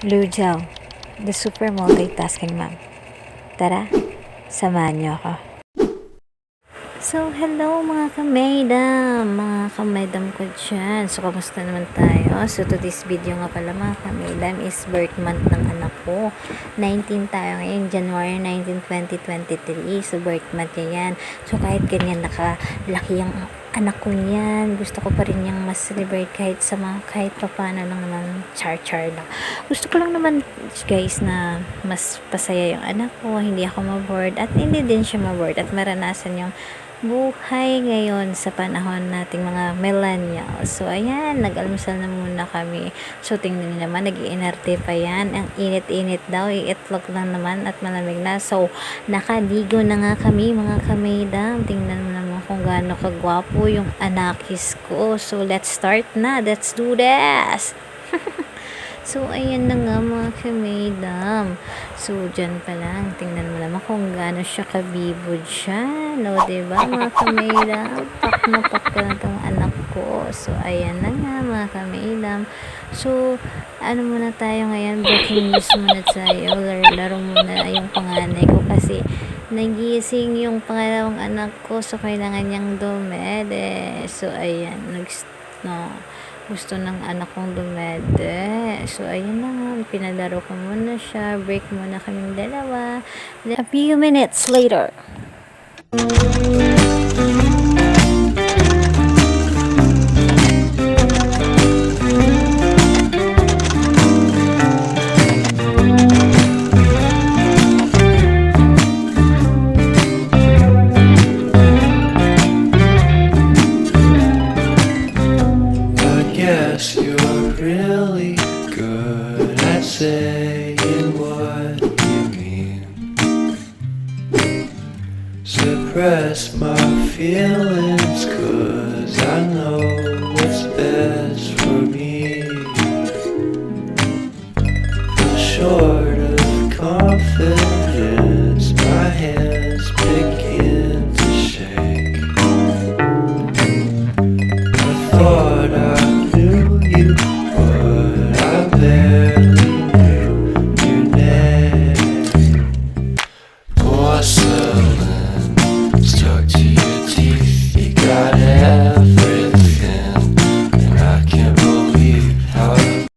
Lujao, the super multitasking mom. Tara, samahan niyo ako. So, hello mga kamaydam ko dyan. So, kamusta naman tayo? So, to this video nga pala mga kamaydam is birth month ng anak ko. 19 tayo ngayon, January 19, 2023. So, birth month niya yan. So, kahit ganyan nakalaki yung anak ko niyan, gusto ko pa rin yung mas celebrate kahit pa paano lang naman char lang. Gusto ko lang naman guys na mas pasaya yung anak ko, hindi ako ma-bored at hindi din siya ma-bored at maranasan yung buhay ngayon sa panahon nating mga millennials. So, ayan, nag-almusal na muna kami. So, tingnan niyo naman, nag-iinarte pa yan. Ang init-init daw, iitlog lang naman at malamig na. So, nakaligo na nga kami, mga kamaydam. Tingnan mo naman kung gaano kagwapo yung anakis ko. So, let's start na. Let's do this! So, ayan na nga mga kamaydam. So, dyan pa lang. Tingnan mo naman kung gaano siya kabibod siya. No, diba mga kamaydam? Pak na pak ko na itong anak ko. So, ayan na nga mga kamaydam. So, ano muna tayo ngayon? Breaking news muna tayo. Laro muna yung panganay ko kasi nagising yung pangalawang anak ko. So, kailangan niyang dumede. So, ayan. Gusto ng anak kong dumede. So, ayun na nga. Pinalaro ko muna siya. Break muna kaming dalawa. A few minutes later. Yes, you're really good at saying what you mean. Suppress my feelings.